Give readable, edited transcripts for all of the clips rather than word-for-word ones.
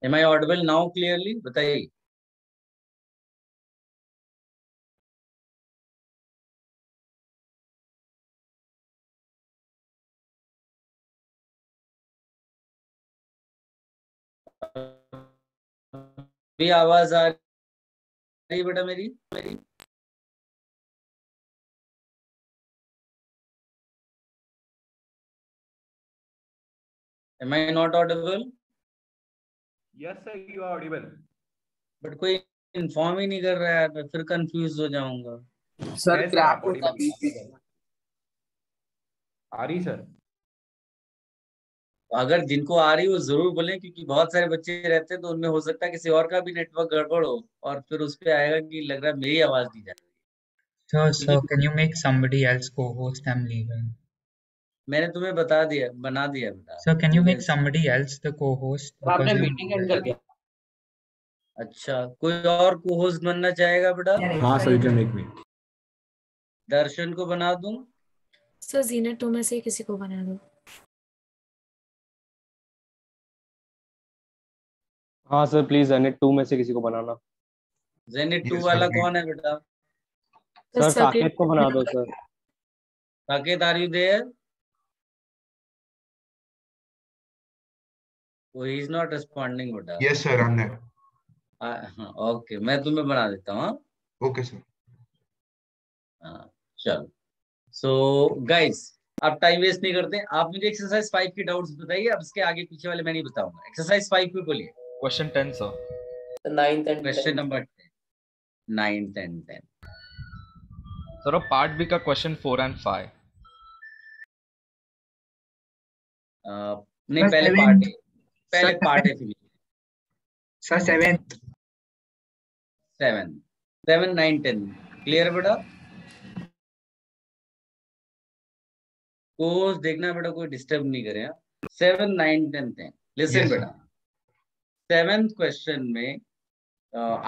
M I audible now clearly? बताइए। भी आवाज आ रही बेटा मेरी? Am I not audible? Yes sir, you are audible. But कोई इन्फॉर्म ही नहीं कर रहा है, मैं फिर कंफ्यूज हो जाऊंगा। सर क्रैक होता आ रही सर? अगर जिनको आ रही हो जरूर बोलें, क्योंकि बहुत सारे बच्चे रहते हैं तो उनमें हो सकता है किसी और का भी नेटवर्क गड़बड़ हो और फिर उस पे आएगा कि लग रहा है मेरी आवाज नहीं जा रही। Sir, can you make somebody else co-host? I'm leaving. मैंने तुम्हें बता दिया, बना दिया बेटा। Sir, can you make somebody else the co-host? आपने Because मीटिंग एंड कर दिया। अच्छा, कोई और को होस्ट बनना चाहेगा बेटा? हाँ sir, you can make me. Darshan को बना दूं? सर जीनेट 2 में से किसी को बना दो। हाँ सर, प्लीज जेनेट 2 में से किसी को बनाना। जेनेट 2 वाला कौन है बेटा? सर साकेत को बना दो sir. Saket, are you there? He is not responding बेटा। Yes sir, I am there. हाँ ओके, मैं तुम्हें बना देता हूँ। Okay sir. हाँ चलो। सो गाइस, अब टाइम वेस्ट नहीं करते, आप मुझे एक्सरसाइज 5 की डाउट्स बताइए। अब इसके आगे पीछे वाले मैं नहीं बताऊंगा। एक्सरसाइज 5 पे बोलिए। Question 10 sir. 9th and question number 9 10 10 sir part B का क्वेश्चन 4 and 5। नहीं, पहले पार्ट ए, पहले part A finish. Sir, 7th. 7 7 9 10 clear बेटा? कोर्स देखना बेटा, कोई डिस्टर्ब नहीं करे। 7 9 10 10 लिसन Yes, बेटा। 7th क्वेश्चन में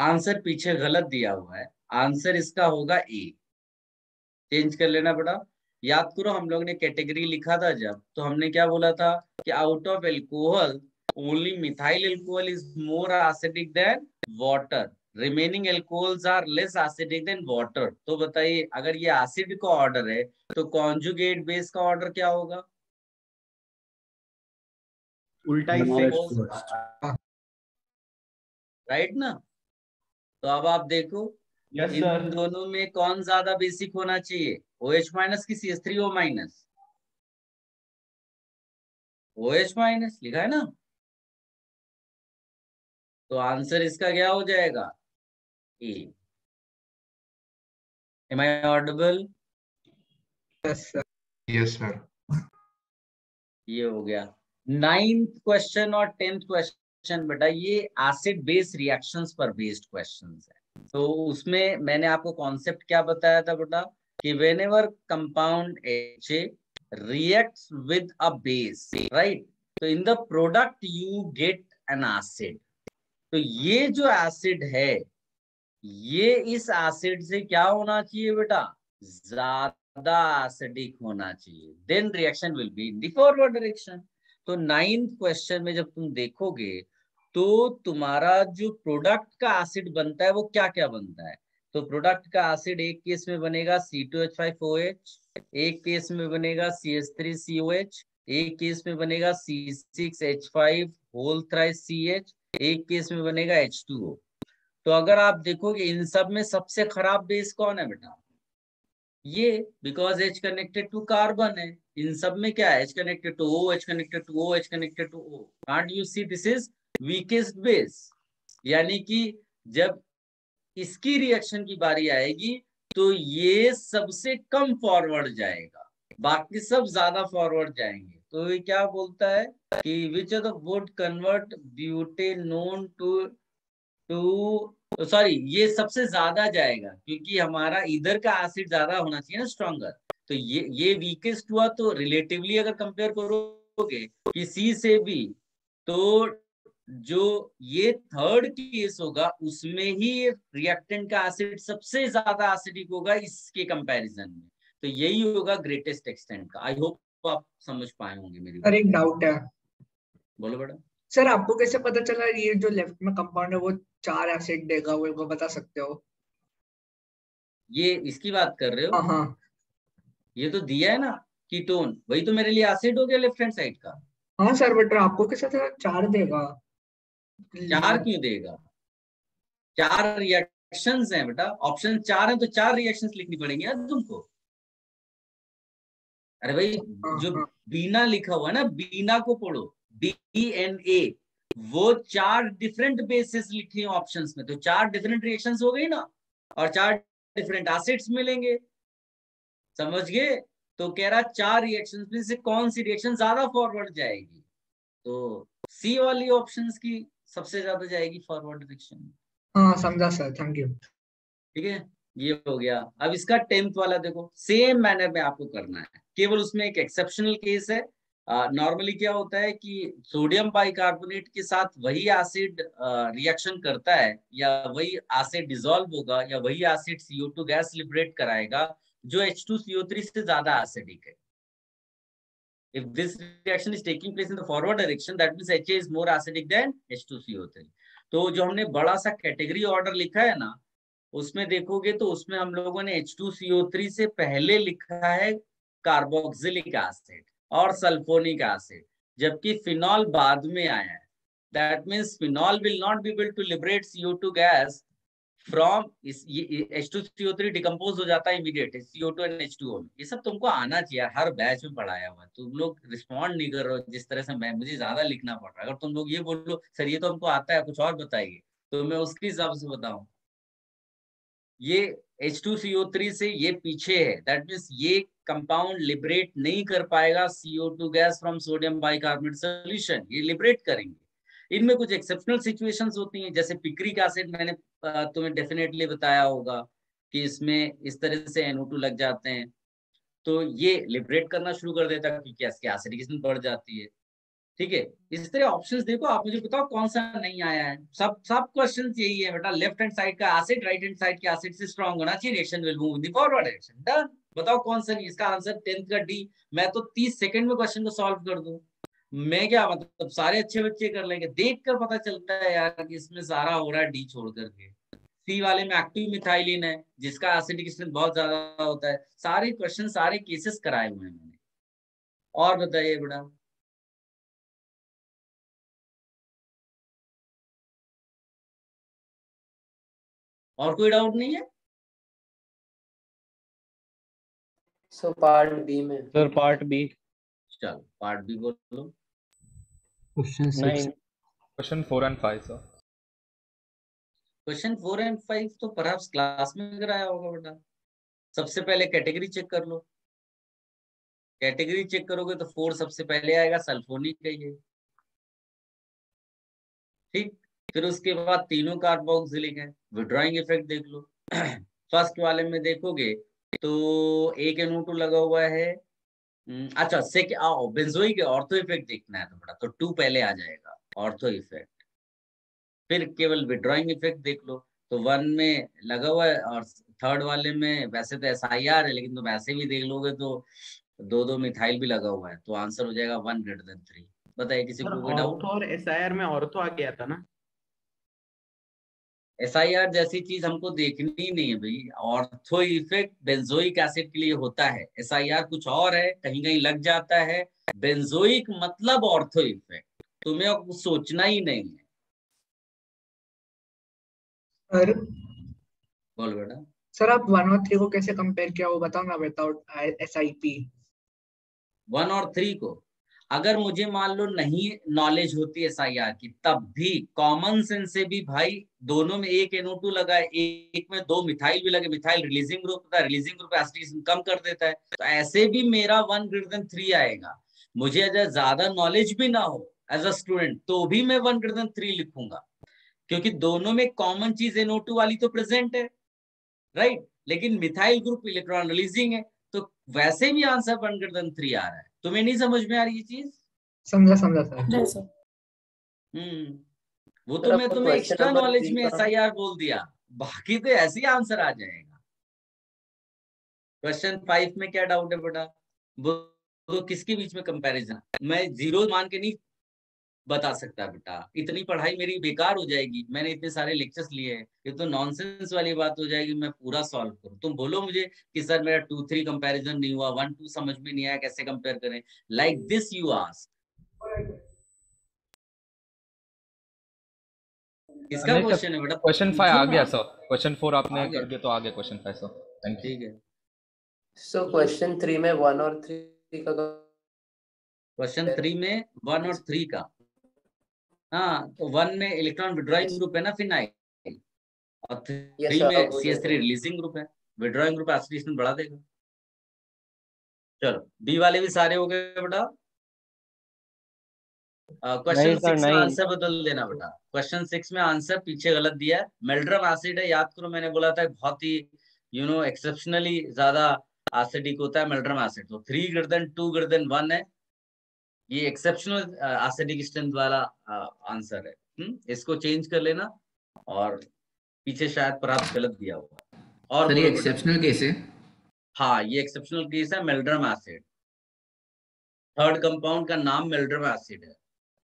आंसर पीछे गलत दिया हुआ है। आंसर इसका होगा ए। चेंज कर लेना बेटा। याद करो, हम लोग ने कैटेगरी लिखा था जब, तो हमने क्या बोला था कि out of alcohol only methyl alcohol is more acidic than water, remaining alcohols are less acidic than water. तो बताइए, अगर ये एसिड का ऑर्डर है तो कॉन्जुगेट बेस का ऑर्डर क्या होगा? उल्टा इससे। राइट ना? तो अब आप देखो, यस इन सर। दोनों में कौन ज्यादा बेसिक होना चाहिए, OH माइनस की CH3O माइनस? OH माइनस लिखा है ना, तो आंसर इसका क्या हो जाएगा? A. Am I audible? Yes sir. ये हो गया 9th क्वेश्चन और 10th क्वेश्चन बेटा, ये एसिड बेस रिएक्शंस पर बेस्ड क्वेश्चंस है। तो उसमें मैंने आपको कॉन्सेप्ट क्या बताया था बेटा, कि whenever compound HA reacts with a base, right? तो in the product you get an acid। तो ये जो एसिड है, ये इस एसिड से क्या होना चाहिए बेटा? ज्यादा एसिडिक होना चाहिए। Then reaction will be in the forward direction. तो 9th क्वेश्चन में जब तुम देखोगे तो तुम्हारा जो प्रोडक्ट का एसिड बनता है वो क्या क्या बनता है? तो प्रोडक्ट का एसिड एक केस में बनेगा C2H5OH, एक केस में बनेगा CH3COH, एक केस में बनेगा C6H5 होल थ्राइस CH, एक केस में बनेगा H2O। तो अगर आप देखोगे इन सब में सबसे खराब बेस कौन है बेटा? ये, because H connected to carbon है। इन सब में क्या है? H connected to O, H connected to O, H connected to O। Can't you see this is weakest base? यानी कि जब इसकी रिएक्शन की बारी आएगी तो ये सबसे कम फॉरवर्ड जाएगा, बाकी सब ज्यादा फॉरवर्ड जाएंगे। तो ये क्या बोलता है कि which of the would convert butanone to sorry, ये सबसे ज्यादा जाएगा क्योंकि हमारा इधर का एसिड ज्यादा होना चाहिए ना, स्ट्रॉन्गर। तो ये वीकेस्ट हुआ। तो रिलेटिवली अगर कंपेयर करोगे कि सी से बी, तो जो ये थर्ड केस होगा उसमें ही रिएक्टेंट का एसिड सबसे ज्यादा एसिडिक होगा इसके कंपैरिजन में। तो यही होगा ग्रेटेस्ट एक्सटेंट का। आई होप आप समझ पाए होंगे मेरी बात। एक डाउट है। बोलो बेटा। सर आपको कैसे पता चला ये जो लेफ्ट में कंपाउंड है वो 4 एसिड देगा, वो बता सकते हो? ये इसकी बात कर रहे हाँ हो? हाँ ये तो दिया है ना कीटोन, वही तो मेरे लिए एसिड हो गया लेफ्ट हैंड साइड का। हाँ सर, बट आपको कैसे था 4 देगा? 4 क्यों देगा? 4 रिएक्शंस हैं बेटा, ऑप्शन 4 है तो 4 रिएक्शंस लिखनी पड़ेंगी यार तुमको। अरे भाई, हाँ जो हाँ बीना लिखा हुआ है ना, बीना को पढ़ो, BNA, वो 4 डिफरेंट बेसिस लिखी है ऑप्शंस में, तो 4 डिफरेंट रिएक्शंस हो गई ना, और 4 डिफरेंट एसिड्स मिलेंगे, समझ गए? तो कह रहा 4 रिएक्शंस में से कौन सी रिएक्शन ज्यादा फॉरवर्ड जाएगी, तो सी वाली ऑप्शंस की सबसे ज्यादा जाएगी फॉरवर्ड रिएक्शन। हाँ समझा सर, थैंक यू। ठीक है, ये हो गया। अब इसका 10th वाला देखो, सेम मैनर में आपको करना है, केवल उसमें एक एक्सेप्शनल केस है। नॉर्मली क्या होता है कि सोडियम बाइकार्बोनेट के साथ वही एसिड रिएक्शन करता है, या वही एसिड डिसॉल्व होगा, या वही एसिड CO2 गैस लिबरेट कराएगा जो H2CO3 से ज्यादा एसिडिक है। If this reaction is taking place in the forward direction, that means HA is more acidic than H2CO3. तो जो हमने बड़ा सा कैटेगरी ऑर्डर लिखा है ना, उसमें देखोगे तो उसमें हम लोगों ने H2CO3 से पहले लिखा है कार्बोक्सिलिक एसिड और सल्फोनिक एसिड, जबकि फिनॉल बाद में आया है। That means phenol will not be able to liberate CO2 gas from H2CO3 decompose हो जाता है इमीडिएट CO2 एंड H2O में। ये सब तुमको आना चाहिए, हर बैच में पढ़ाया हुआ है। तुम लोग रिस्पॉन्ड नहीं कर रहे हो जिस तरह से मैं, मुझे ज्यादा लिखना पड़ रहा है। अगर तुम लोग ये बोलो सर ये तो हमको आता है, कुछ और बताइए, तो मैं उसके हिसाब से बताऊं। ये H2CO3 से ये पीछे है, दैट मीन्स ये कंपाउंड लिबरेट नहीं कर पाएगा CO2 gas from sodium bicarbonate solution, ये लिबरेट करेंगे। इनमें कुछ एक्सेप्शनल सिचुएशंस होती हैं, जैसे पिक्रिक एसिड, मैंने तुम्हें डेफिनेटली बताया होगा कि इसमें इस तरह से NO2 लग जाते हैं, तो ये लिबरेट करना शुरू कर देता है क्योंकि इसकी एसिडिकेशन बढ़ जाती है। ठीक है, इस तरह ऑप्शंस देखो, आप मुझे बताओ कौन सा नहीं आया है। सब क्वेश्चंस यही है बेटा, लेफ्ट हैंड साइड का एसिड राइट हैंड साइड के एसिड से स्ट्रांग होना चाहिए, reaction will move in the forward direction. Done. बताओ कौन सा नहीं, इसका आंसर 10th का D। मैं तो 30 सेकंड में क्वेश्चन को सॉल्व कर दूं, मैं क्या मतलब, सारे अच्छे बच्चे कर लेंगे, देख कर पता चलता है यार कि इसमें सारा हो रहा है D छोड़ करके। सी वाले में एक्टिव मिथाइलिन है जिसका एसिडिक स्ट्रेंथ बहुत ज्यादा होता है। सारे क्वेश्चन, सारे केसेस कराए हुए हैं मैंने। और बताइए बेटा, और कोई डाउट नहीं है? सो पार्ट बी में सर पार्ट बी। चलो पार्ट बी बोलो। Question 6. 9। Question 4 and 5, sir. Question 4 and 5 तो परहैप्स क्लास में कराया होगा बेटा। सबसे पहले कैटेगरी चेक कर लो, कैटेगरी चेक करोगे तो 4 सबसे पहले आएगा, सल्फोनिक है ये। ठीक, फिर उसके बाद तीनों कार्बोक्सिलिक है, विड्रॉइंग इफेक्ट देख लो। फर्स्ट वाले में देखोगे तो एक NO2 लगा हुआ है। अच्छा सेकंड बेंजोइक ऑर्थो इफेक्ट देखना है तो बेटा, तो 2 पहले आ जाएगा, ऑर्थो इफेक्ट। फिर केवल विड्रॉइंग इफेक्ट देख लो, तो 1 में लगा हुआ है, और थर्ड वाले में वैसे तो SIR है, लेकिन तुम ऐसे भी देख लोगे तो 2 मिथाइल भी लगा हुआ है, तो आंसर हो जाएगा 1 > 3। बताइए किसी को कोई डाउट? ऑर्थो और SIR में ऑर्थो आ गया था ना। SIR जैसी चीज हमको देखनी ही नहीं है भाई। ऑर्थो इफेक्ट बेंजोइक एसिड के लिए होता है, SIR कुछ और है, कहीं कहीं लग जाता है। बेंजोइक मतलब ऑर्थो इफेक्ट, तुम्हें अब सोचना ही नहीं है। सर बोल बेटा। सर आप 1 और 3 को कैसे कंपेयर किया वो बताओ ना, विदाउट SIP। 1 और 3 को अगर मुझे मान लो नहीं नॉलेज होती है SIR की, तब भी कॉमन सेंस से भी भाई, दोनों में एक NO2 लगा है, एक में 2 मिथाइल भी लगे, मिथाइल रिलीजिंग ग्रुप होता है, रिलीजिंग ग्रुप एसिडिकेशन कम कर देता है, तो ऐसे भी मेरा 1 > 3 आएगा। मुझे अगर ज्यादा नॉलेज भी ना हो एज अ स्टूडेंट, तो भी मैं 1 > 3 लिखूंगा, क्योंकि दोनों में कॉमन चीज NO2 वाली तो प्रेजेंट है, राइट। लेकिन मिथाइल ग्रुप इलेक्ट्रॉन रिलीजिंग है, तो वैसे भी आंसर 1 > 3 आ रहा है। तुम्हें नहीं समझ में आ रही ये चीज? समझा सर। जैसे वो सर तो मैं आपको तुम्हें क्वेश्चन एक्स्ट्रा नंबर नॉलेज 3 में का SIR बोल दिया, बाकी तो ऐसे ही आंसर आ जाएगा। क्वेश्चन 5 में क्या डाउट है बेटा? वो किसके बीच में कंपैरिजन? मैं 0 मान के नहीं बता सकता है बेटा। इतनी पढ़ाई मेरी बेकार हो जाएगी, मैंने इतने सारे लेक्चर्स लिए हैं, ये तो नॉनसेंस वाली बात हो जाएगी। मैं पूरा सॉल्व करूं, तुम बोलो मुझे कि सर मेरा 2-3 कंपैरिजन नहीं हुआ, 1-2 समझ में नहीं आया, कैसे कंपेयर करें, लाइक दिस यू आस्क। किसका नहीं सर, क्वेश्चन है बेटा? क्वेश्चन 5 आ पूछो गया ना। सर, क्वेश्चन 4 आ आपने गया, कर दिया तो आ गया क्वेश्चन 5 सर। Thank you. ठीक है। सो क्वेश्चन 3 में 1 और 3 का क्वेश्चन 3 में 1 और 3 का, हाँ तो 1 में इलेक्ट्रॉन विड्रॉइंग ग्रुप है ना फिनाइल, और ये 3 सब में हो CH3 जाएगा। रिलीजिंग ग्रुप है। विड्रॉइंग ग्रुप ऑक्सीडेशन बढ़ा देगा। चलो बी वाले भी सारे हो गए बेटा। क्वेश्चन नहीं सर 6 में नहीं। आंसर बदल देना बेटा। क्वेश्चन 6 में आंसर पीछे गलत दिया है, मेल्ड्रम एसिड है, याद करो मैंने बोला था बहुत ही एक्सेप्शनली ज्यादा एसिडिक होता है मेल्ड्रम एसिड, तो 3 ग्रेटर देन 2 ग्रेटर देन 1 है, ये एक्सेप्शनल एसिडिक स्ट्रेंथ वाला आंसर है। इसको चेंज कर लेना, और पीछे शायद पर आप गलत दिया होगा। और सर ये बोलो बेटा। एक्सेप्शनल केस है। हाँ ये एक्सेप्शनल केस है, मेल्ड्रम एसिड, थर्ड कंपाउंड का नाम मेल्ड्रम एसिड है,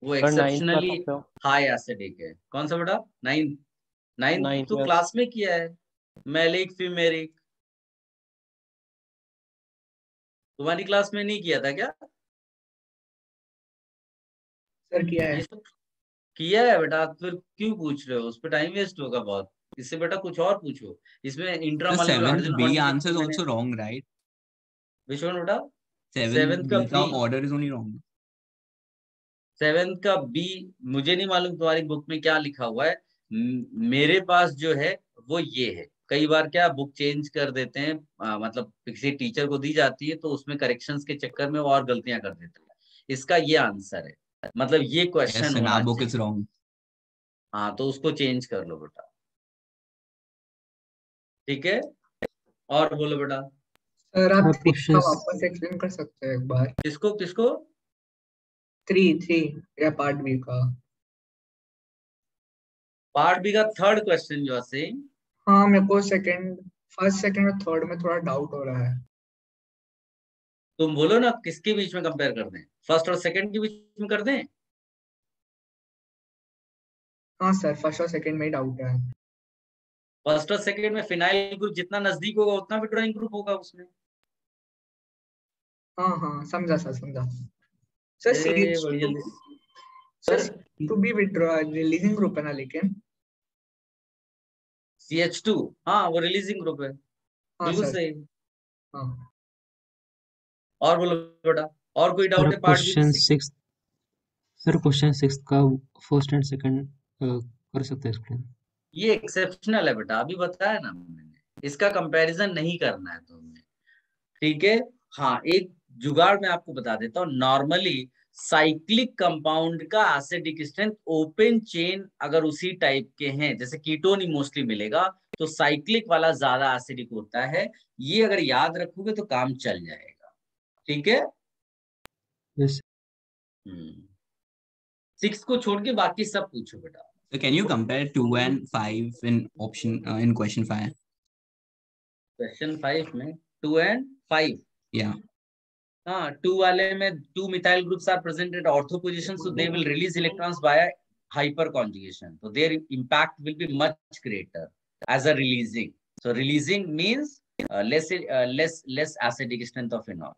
वो सर 9th में एक्सेप्शनली सकते हो? हाई एसिडिक है। कौन सा बेटा? 9th 9th तो में। क्लास में किया है, मैलिक फिमेरिक, तुम्हारी क्लास में नहीं किया था क्या? सर किया है। ये सब किया है बेटा, फिर क्यों पूछ रहे हो? उस पर टाइम वेस्ट होगा बहुत। इससे बेटा कुछ और पूछो, इसमें इंट्रामोलेकुलर seventh hydrogen B bonding answer is मैंने, also wrong, right? Which one बेटा? 7th सेवेंथ का B का B, order is only wrong. 7th का बी मुझे नहीं मालूम तुम्हारी बुक में क्या लिखा हुआ है, मेरे पास जो है वो ये है। कई बार क्या बुक चेंज कर देते हैं, मतलब किसी टीचर को दी जाती है तो उसमें करेक्शंस के चक्कर में वो और गलतियां कर देते हैं। इसका ये आंसर है, मतलब ये Yes, क्वेश्चन and होना our book is चाहिए। wrong. हाँ तो उसको चेंज कर लो बेटा, ठीक है। और बोलो बेटा। सर आप सर 3 का क्वेश्चन वापस एक्सप्लेन कर सकते हो एक बार? किसको किसको? 3 या पार्ट बी का? पार्ट बी का थर्ड क्वेश्चन जो है, हाँ मेरे को फर्स्ट सेकंड और थर्ड में थोड़ा डाउट हो रहा है। तुम बोलो ना किसके बीच में कंपेयर कर दें, फर्स्ट और सेकंड के बीच में कर दें? हाँ सर फर्स्ट और सेकंड में ही डाउट है। फर्स्ट और सेकंड में फिनाइल ग्रुप जितना नजदीक होगा उतना विड्रॉइंग ग्रुप होगा उसमें। हाँ हाँ समझा सर, समझा। सर सीरीज बड़ी जल्दी। Sir to be withdraw releasing group है ना, लेकिन CH2 हाँ वो रिलीजिंग ग्रुप है, हाँ बिल्कुल सर। सही। हाँ और बोलो बेटा, और कोई सर डाउट है पार्ट बी में? क्वेश्चन 6 का फर्स्ट एंड सेकंड कर सकते हैं एक्सप्लेन? ये एक्सेप्शनल है बेटा, अभी बताया ना मैंने, इसका कंपैरिजन नहीं करना है तुम्हें, ठीक है। हाँ एक जुगाड़ मैं आपको बता देता हूँ, नॉर्मली साइक्लिक कंपाउंड का एसिडिक स्ट्रेंथ ओपन चेन अगर उसी टाइप के हैं, जैसे कीटोन ही मोस्टली मिलेगा, तो साइक्लिक वाला ज्यादा एसिडिक होता है। ये अगर याद रखोगे तो काम चल जाएगा, ठीक है। यस 6 को छोड़ के बाकी सब पूछो बेटा। So can you compare 2 and 5 in option in question 5? Question 5 में 2 and 5, Yeah. हाँ 2 वाले में 2 methyl groups are present at ortho position, so they will release electrons via hyper conjugation, so their impact will be much greater as a releasing. So releasing means less acidic strength of phenol.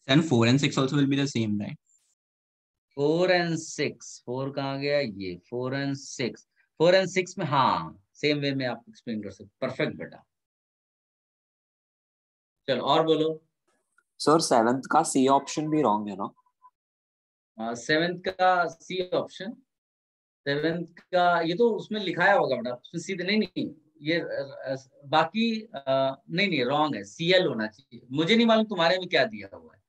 And 4 and 6 also will be the same, right? 4 and 6, 4 कहाँ गया ये? 4 and 6, 4 and 6 में हाँ same way में आप explain कर सकते, perfect बेटा। चलो और बोलो। सर 7th का सी ऑप्शन भी रॉन्ग है ना? 7th का सी ऑप्शन, 7th का ये तो उसमें लिखाया होगा बेटा, उसमें सीधे नहीं ये बाकी नहीं रॉन्ग है, Cl होना चाहिए। मुझे नहीं मालूम तुम्हारे में क्या दिया हुआ है,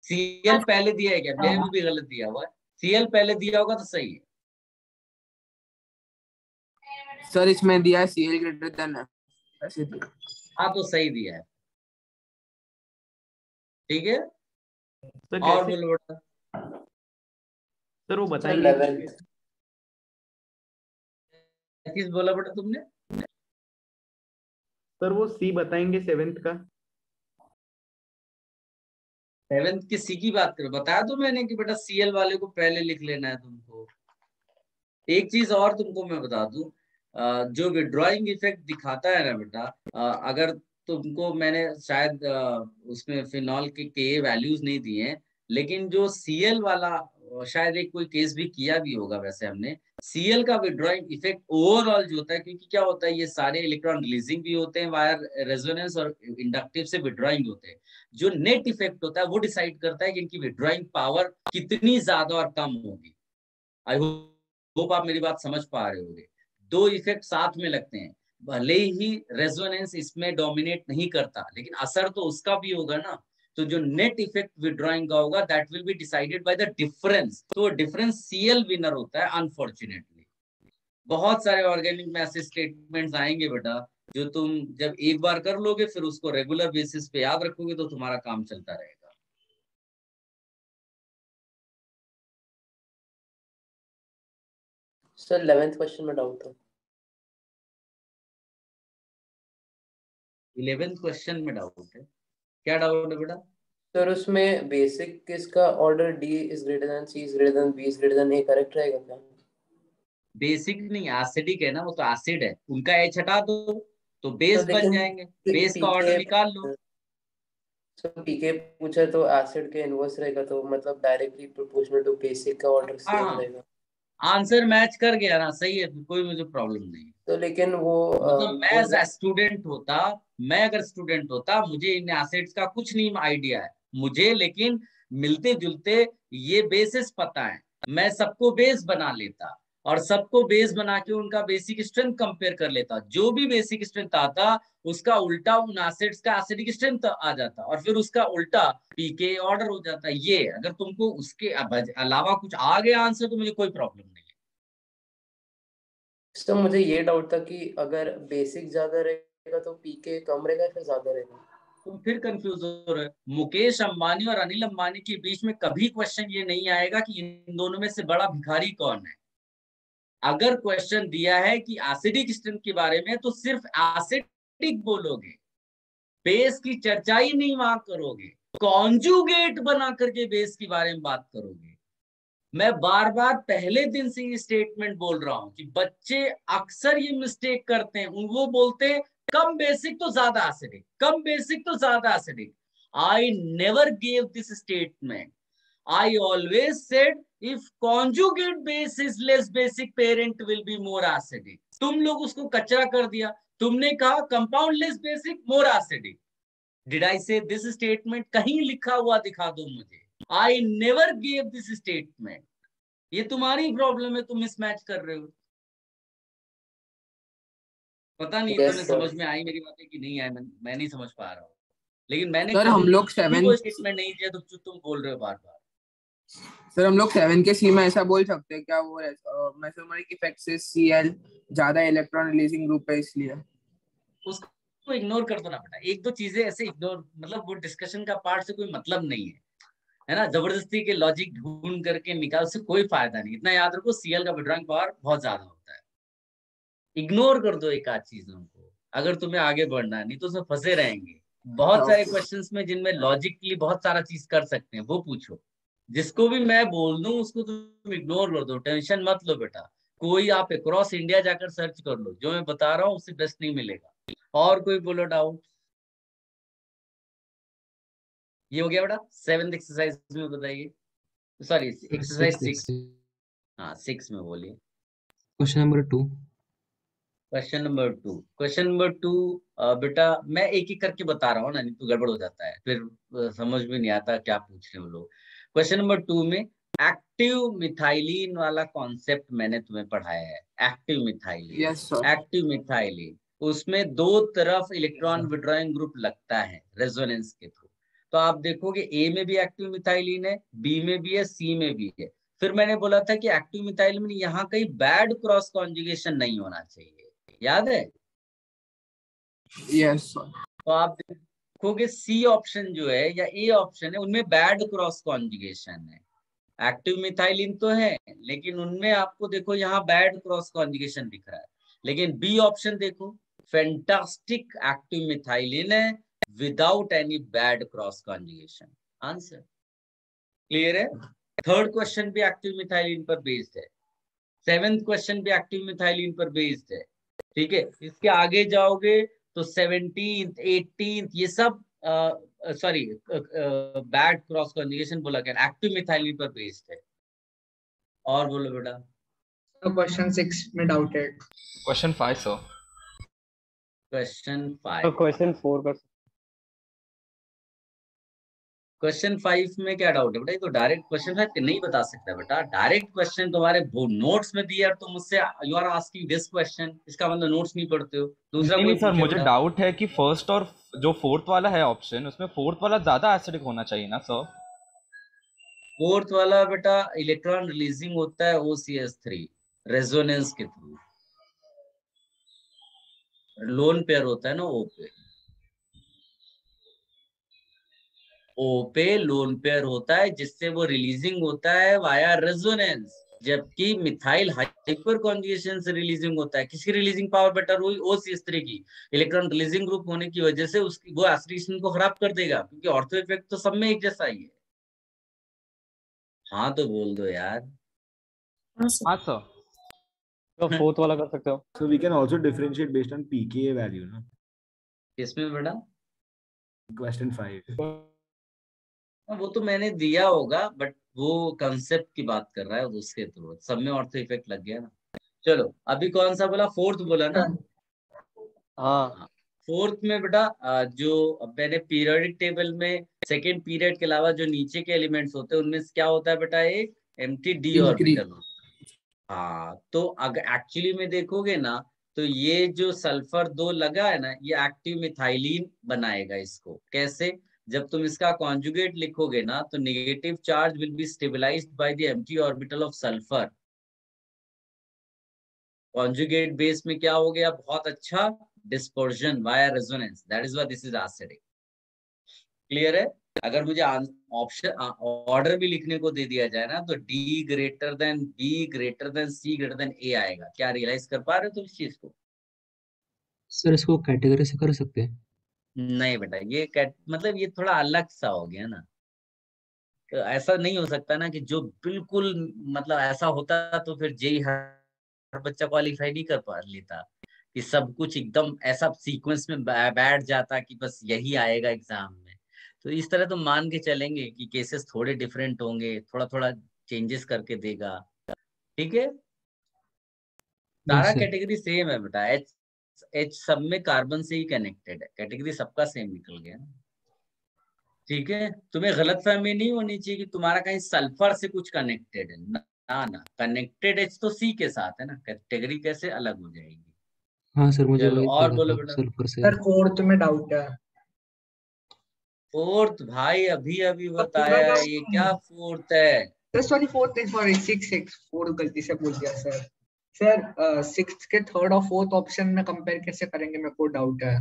Cl पहले दिया है क्या? मेरे में भी गलत दिया हुआ है, Cl पहले दिया होगा तो सही है। सर इसमें दिया है Cl ग्रेटर देन एसिड। हाँ तो सही दिया है, ठीक है। सर और कैसे? बोलो बेटा। सर वो बताएंगे? चीज बोला बेटा तुमने? सर वो सी बताएंगे 7th का? 7th की सी की बात करो, बताया तो मैंने कि बेटा Cl वाले को पहले लिख लेना है तुमको। एक चीज और तुमको मैं बता दूं, जो विड्रॉइंग इफेक्ट दिखाता है ना बेटा, अगर तुमको मैंने शायद उसमें फिनॉल के वैल्यूज नहीं दिए हैं, लेकिन जो Cl वाला शायद एक कोई केस भी किया भी होगा वैसे हमने, Cl का विड्रॉइंग इफेक्ट ओवरऑल जो होता है, क्योंकि क्या होता है ये सारे इलेक्ट्रॉन रिलीजिंग भी होते हैं वायर रेजोनेंस और इंडक्टिव से विड्रॉइंग होते हैं। जो नेट इफेक्ट होता है वो डिसाइड करता है कि इनकी विड्रॉइंग पावर कितनी ज्यादा और कम होगी। आई होप आप मेरी बात समझ पा रहे होंगे। दो इफेक्ट साथ में लगते हैं, भले ही रेजोनेंस इसमें डोमिनेट नहीं करता, लेकिन असर तो उसका भी होगा ना। तो जो नेट इफेक्ट विड्रॉइंग का होगा that will be decided by the difference. तो डिफरेंस Cl विनर होता है अनफॉर्चुनेटली। बहुत सारे ऑर्गेनिक में ऐसे स्टेटमेंट्स आएंगे बेटा, जो तुम जब एक बार कर लोगे फिर उसको रेगुलर बेसिस पे याद रखोगे तो तुम्हारा काम चलता रहेगा। सर 11th क्वेश्चन में डाउट था। 11th क्वेश्चन में डाउट है? क्या डाउट है बेटा? सर उसमें बेसिक किसका order D is greater than C is greater than B is greater than A correct रहेगा क्या? बेसिक नहीं, एसिडिक है ना, वो तो एसिड है, उनका H हटा दो तो बेस तो बन जाएंगे, बेस का ऑर्डर निकाल लो। तो पीके पूछा तो एसिड के इनवर्स रहेगा, तो मतलब डायरेक्टली प्रोपोर्शनल टू बेसिक का ऑर्डर सेम रहेगा। आंसर मैच कर गया ना, सही है, कोई मुझे प्रॉब्लम नहीं। तो लेकिन वो मतलब मैं एज स्टूडेंट होता, मैं अगर स्टूडेंट होता, मुझे इन एसिड्स का कुछ नहीं आइडिया है मुझे, लेकिन मिलते जुलते ये बेसिस पता है, मैं सबको बेस बना लेता और सबको बेस बना के उनका बेसिक स्ट्रेंथ कंपेयर कर लेता। जो भी बेसिक स्ट्रेंथ आता उसका उल्टा उन एसिड्स का एसिडिक स्ट्रेंथ आ जाता और फिर उसका उल्टा पीके ऑर्डर हो जाता। ये अगर तुमको उसके अलावा कुछ आ गया आंसर तो मुझे कोई प्रॉब्लम नहीं है। तो मुझे ये डाउट था कि अगर बेसिक ज्यादा रहेगा तो पीके कम रहेगा फिर ज्यादा रहेगा। तुम फिर कंफ्यूज हो रहे हो। मुकेश अंबानी और अनिल अंबानी के बीच में कभी क्वेश्चन ये नहीं आएगा कि इन दोनों में से बड़ा भिखारी कौन है। अगर क्वेश्चन दिया है कि एसिडिक स्ट्रेंथ के बारे में तो सिर्फ एसिडिक बोलोगे, बेस की चर्चा ही नहीं वहां करोगे, कॉन्जुगेट बना करके बेस के बारे में बात करोगे। मैं बार बार पहले दिन से ये स्टेटमेंट बोल रहा हूं कि बच्चे अक्सर ये मिस्टेक करते हैं, वो बोलते हैं कम बेसिक तो ज्यादा एसिडिक, कम बेसिक तो ज्यादा acidic. I never gave this statement. I always said if conjugate base is less basic, parent will be more acidic. तुम लोग उसको कचरा कर दिया, तुमने कहा compound less basic more acidic. Did I say this statement? कहीं लिखा हुआ दिखा दो मुझे। I never gave this statement. ये तुम्हारी प्रॉब्लम है, तुम मिसमैच कर रहे हो। पता नहीं तुम्हें समझ में आई मेरी बातें कि नहीं आई, मैं नहीं समझ पा रहा हूँ, लेकिन मैंने सर हम लोग स्टेटमेंट नहीं दिया तो तुम बोल रहे हो बार बार। सर हम लोग 7 के सी में ऐसा बोल सकते हैं क्या, वो मेसोमेरिक इफेक्ट से Cl ज्यादा इलेक्ट्रॉन रिलीजिंग ग्रुप है इसलिए उसको इग्नोर कर दो ना बेटा। एक दो चीजें ऐसे इग्नोर, मतलब वो डिस्कशन का पार्ट से कोई मतलब नहीं है ना। जबरदस्ती के लॉजिक ढूंढ करके निकाल से कोई फायदा नहीं। इतना याद रखो Cl का विड्रॉइंग पावर बहुत ज्यादा होता है। इग्नोर कर दो एक आध चीजों को अगर तुम्हें आगे बढ़ना है, नहीं तो उसमें फंसे रहेंगे। बहुत सारे क्वेश्चंस में जिनमें लॉजिकली बहुत सारा चीज कर सकते हैं वो पूछो। जिसको भी मैं बोल दूं उसको तुम इग्नोर कर दो, टेंशन मत लो बेटा। कोई आप अक्रॉस इंडिया जाकर सर्च कर लो, जो मैं बता रहा हूँ उससे बेस्ट नहीं मिलेगा। और कोई बोलो डाउट? ये हो गया बेटा 7th एक्सरसाइज में बताइए, सॉरी एक्सरसाइज 6। हाँ 6 में बोलिए। Question number 2। Question number 2, question number 2 बेटा मैं एक एक करके बता रहा हूँ ना, नहीं तो गड़बड़ हो जाता है, फिर समझ में नहीं आता क्या पूछ रहे हो लोग। क्वेश्चन नंबर 2 में एक्टिव मिथाइलिन वाला कॉन्सेप्ट मैंने तुम्हें पढ़ाया है। एक्टिव मिथाइलिन, एक्टिव मिथाइलिन, उसमें दो तरफ इलेक्ट्रॉन विड्रॉइंग ग्रुप लगता है रेजोनेंस के थ्रू। तो आप देखोगे ए में भी एक्टिव मिथाइलिन है, बी में भी है, सी में भी है। फिर मैंने बोला था कि एक्टिव मिथाइलिन में यहाँ कहीं बैड क्रॉस कॉन्जुगेशन नहीं होना चाहिए, याद है? Yes sir. तो आप देखोगे सी ऑप्शन जो है या ए ऑप्शन है उनमें बैड क्रॉस कॉन्जुगेशन है। एक्टिव मिथाइलिन तो है लेकिन उनमें आपको देखो यहाँ बैड क्रॉस कॉन्जुगेशन दिख रहा है। लेकिन बी ऑप्शन देखो, फैंटास्टिक एक्टिव मिथाइलिन है without any bad cross conjugation. Answer clear है? थर्ड क्वेश्चन भी एक्टिव मिथाइलिन पर बेस्ड है, 7th क्वेश्चन भी एक्टिव मिथाइलिन पर बेस्ड है। ठीक है, इसके आगे जाओगे तो 17th 18th ये सब सॉरी बैड क्रॉस कॉन्जुगेशन बोला गया, एक्टिव मिथाइलिन पर बेस्ड है। और बोलो बेटा। क्वेश्चन 6 में डाउटेड। Question 5 sir. क्वेश्चन 5 तो क्वेश्चन 4 कर क्वेश्चन 5 में क्या डाउट है बेटा? ये तो डायरेक्ट क्वेश्चन है, नहीं बता सकता बेटा। डायरेक्ट क्वेश्चन तुम्हारे नोट्स में दिया, तो मुझसे you are asking this question, इसका मतलब नोट्स नहीं पढ़ते हो। दूसरा नहीं कोई नहीं सर, पूछे मुझे बेटा। डाउट है कि फर्स्ट और जो फोर्थ वाला है ऑप्शन, उसमें फोर्थ वाला ज्यादा एसिडिक होना चाहिए ना सर? फोर्थ वाला बेटा इलेक्ट्रॉन रिलीजिंग होता है OCH3 रेजोनेंस के थ्रू, लोन पेयर होता है ना O पे लोन पेयर होता है, जिससे वो रिलीजिंग होता है वाया रेजोनेंस, जबकि मिथाइल हाइपर कॉन्जुगेशन से रिलीजिंग होता है। किसकी रिलीजिंग पावर बेटर हुई? OCH3 की। इलेक्ट्रॉन रिलीजिंग ग्रुप होने की वजह से उसकी वो एसिडिकेशन को खराब कर देगा, क्योंकि ऑर्थो इफेक्ट तो सब में एक जैसा ही है। हाँ तो बोल दो यार। हाँ सर। तो फोर्थ वाला कर सकते हो। So we can also differentiate based on pKa value, ना? किसमें बेटा? Question 5. वो तो मैंने दिया होगा, बट वो कंसेप्ट की बात कर रहा है, उसके थ्रू सब में ऑर्थो इफेक्ट लग गया ना। चलो अभी कौन सा बोला? फोर्थ बोला ना? हाँ। फोर्थ में बेटा जो मैंने पीरियोडिक टेबल में सेकेंड पीरियड के अलावा जो नीचे के एलिमेंट्स होते हैं उनमें क्या होता है बेटा? एक एम्प्टी डी ऑर्बिटल होता है। हाँ, तो अगर एक्चुअली में देखोगे ना, तो ये जो सल्फर 2 लगा है ना, ये एक्टिव मिथाइलिन बनाएगा इसको। कैसे? जब तुम इसका कॉन्जुगेट लिखोगे ना, तो negative charge will be stabilised by the empty orbital of sulphur. Conjugate base में क्या हो गया? बहुत अच्छा dispersion via resonance, that is why this is acidic. Clear है? अगर मुझे ऑप्शन ऑर्डर भी लिखने को दे दिया जाए ना, तो D greater than B greater than C greater than A आएगा। क्या रियलाइज कर पा रहे हो तुम इस चीज को? सर इसको कैटेगरी से कर सकते हैं? नहीं बेटा, ये मतलब ये थोड़ा अलग सा हो गया ना। तो ऐसा नहीं हो सकता ना कि जो बिल्कुल मतलब ऐसा होता तो फिर जेई हर बच्चा क्वालिफाई नहीं कर पा लेता, कि सब कुछ एकदम ऐसा सीक्वेंस में बैठ जाता कि बस यही आएगा एग्जाम में। तो इस तरह तो मान के चलेंगे कि केसेस थोड़े डिफरेंट होंगे, थोड़ा थोड़ा चेंजेस करके देगा। ठीक है, सारा सर। कैटेगरी सेम है बेटा। एच सब में कार्बन से ही कनेक्टेड है, कैटेगरी सबका सेम निकल गया। ठीक है, तुम्हें गलतफहमी नहीं होनी चाहिए कि तुम्हारा कहीं सल्फर से कुछ कनेक्टेड है ना। कनेक्टेड एच तो सी के साथ है ना, कैटेगरी कैसे अलग हो जाएगी? हाँ सर, मुझे चलो वही और लगा बोलो था बेटा। सल्फर से। सर फोर्थ में डाउट है। फोर्थ भाई अभी अभी बताया है, ये क्या फोर्थ है? सॉरी फोर्थ नहीं, सॉरी 6 फोर्थ गलती से बोल दिया सर। सर 6th के थर्ड और फोर्थ ऑप्शन में कंपेयर कैसे करेंगे, मेरे को डाउट है।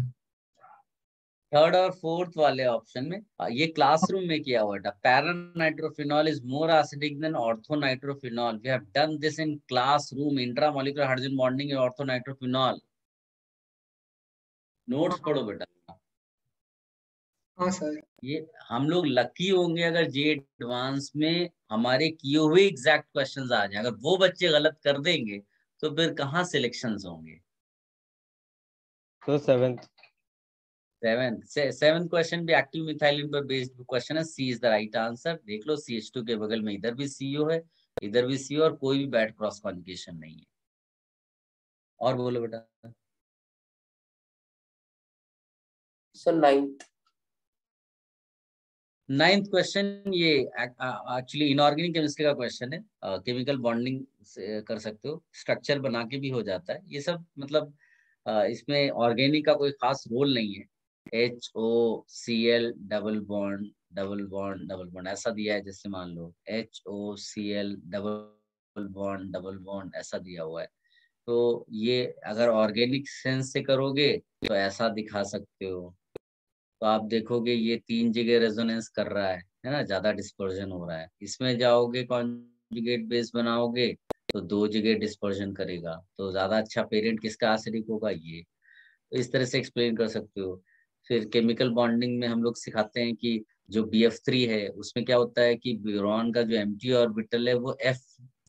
थर्ड और फोर्थ वाले ऑप्शन में ये क्लासरूम में किया हुआ था। Paranitrophenol is more acidic than orthonitrophenol. We have done this in classroom, intramolecular hydrogen bonding in orthonitrophenol. Notes पढ़ो बेटा। हाँ सर। ये हम लोग लकी होंगे अगर जे एडवांस में हमारे किए हुए एग्जैक्ट क्वेश्चंस आ जाए। अगर वो बच्चे गलत कर देंगे तो फिर कहाँ सिलेक्शंस होंगे? तो सेवेंथ क्वेश्चन भी एक्टिव मिथाइलिन पर बेस्ड क्वेश्चन है। सी इज द राइट आंसर। देख लो CH2 के बगल में इधर भी CO है, इधर भी CO, और कोई भी बैड क्रॉस कॉन्जुगेशन नहीं है। और बोलो बेटा। सर 9th क्वेश्चन ये एक्चुअली इनऑर्गेनिक केमिस्ट्री का क्वेश्चन है। केमिकल बॉन्डिंग कर सकते हो, स्ट्रक्चर बना के भी हो जाता है ये सब। मतलब इसमें ऑर्गेनिक का कोई खास रोल नहीं है। HOCl double bond double bond double bond ऐसा दिया है, जैसे मान लो HOCl डबल बॉन्ड ऐसा दिया हुआ है। तो ये अगर ऑर्गेनिक सेंस से करोगे तो ऐसा दिखा सकते हो। तो आप देखोगे ये 3 जगह रेजोनेंस कर रहा है ना, ज्यादा डिस्पर्जन हो रहा है। इसमें जाओगे कॉन्जुगेट बेस बनाओगे तो 2 जगह डिस्पर्जन करेगा, तो ज्यादा अच्छा पेरेंट किसका एसिडिक होगा? ये। तो इस तरह से एक्सप्लेन कर सकते हो। फिर केमिकल बॉन्डिंग में हम लोग सिखाते हैं कि जो BF3 है उसमें क्या होता है कि बोरॉन का जो एम्प्टी ऑर्बिटल है वो F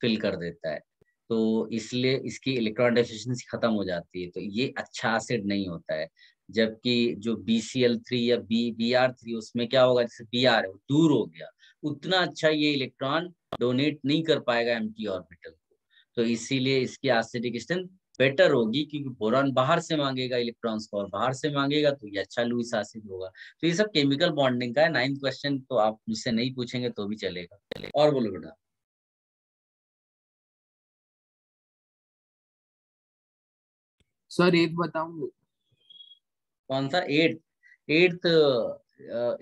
फिल कर देता है, तो इसलिए इसकी इलेक्ट्रॉन डेफिशिएंसी खत्म हो जाती है, तो ये अच्छा एसिड नहीं होता है। जबकि जो BCl3 या Br3 उसमें क्या होगा, जैसे Br है वो दूर हो गया, उतना अच्छा ये इलेक्ट्रॉन डोनेट नहीं कर पाएगा एम्प्टी ऑर्बिटल को, तो इसीलिए इसकी एसिडिक स्ट्रेंथ बेटर होगी, क्योंकि बोरॉन बाहर से मांगेगा इलेक्ट्रॉन्स को और बाहर से मांगेगा तो ये अच्छा लुईस एसिड होगा। तो ये सब केमिकल बॉन्डिंग का है। 9th क्वेश्चन तो आप मुझसे नहीं पूछेंगे तो भी चलेगा। और बोलो बेटा। सर एक बताऊंगे। कौन सा? एट्थ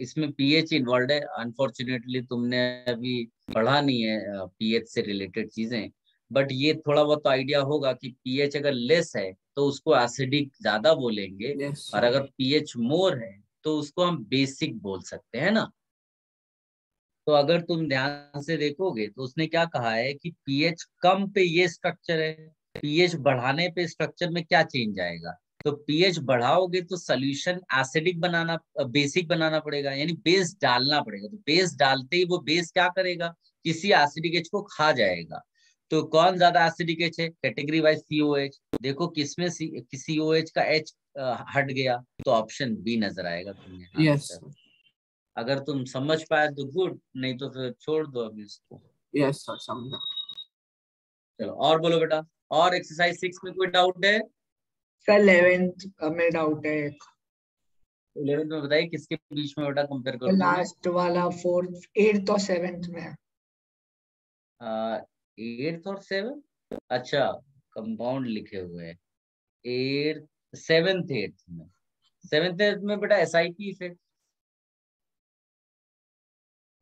इसमें पीएच इन्वॉल्व है। अनफॉर्चुनेटली तुमने अभी पढ़ा नहीं है पीएच से रिलेटेड चीजें, बट ये थोड़ा बहुत आइडिया होगा कि पीएच अगर लेस है तो उसको एसिडिक ज्यादा बोलेंगे, यस और अगर पीएच मोर है तो उसको हम बेसिक बोल सकते हैं ना। तो अगर तुम ध्यान से देखोगे तो उसने क्या कहा है कि पीएच कम पे ये स्ट्रक्चर है, पीएच बढ़ाने पे स्ट्रक्चर में क्या चेंज आएगा। तो पीएच बढ़ाओगे तो सोल्यूशन एसिडिक बनाना, बेसिक बनाना पड़ेगा, यानी बेस डालना पड़ेगा। तो बेस डालते ही वो बेस क्या करेगा, किसी एसिडिक एच को खा जाएगा। तो कौन ज्यादा एसिडिक एच है? Category wise COH। देखो किसमें COH का H हट गया, तो ऑप्शन बी नजर आएगा तुम्हें यस आंसर। अगर तुम समझ पाए तो गुड, नहीं तो फिर छोड़ दो अभी इसको। यस सर समझा। चलो और बोलो बेटा। और एक्सरसाइज 6 में कोई डाउट है? सर 11th में डाउट है। 11th में बताइए किसके बीच में बेटा कंपेयर करूँ मैं? लास्ट वाला 4th 8th और 7th में। 8th और 7th, अच्छा कंपाउंड लिखे हुए हैं। 8th 7th 8th में, 7th 8th में बेटा SIP इफेक्ट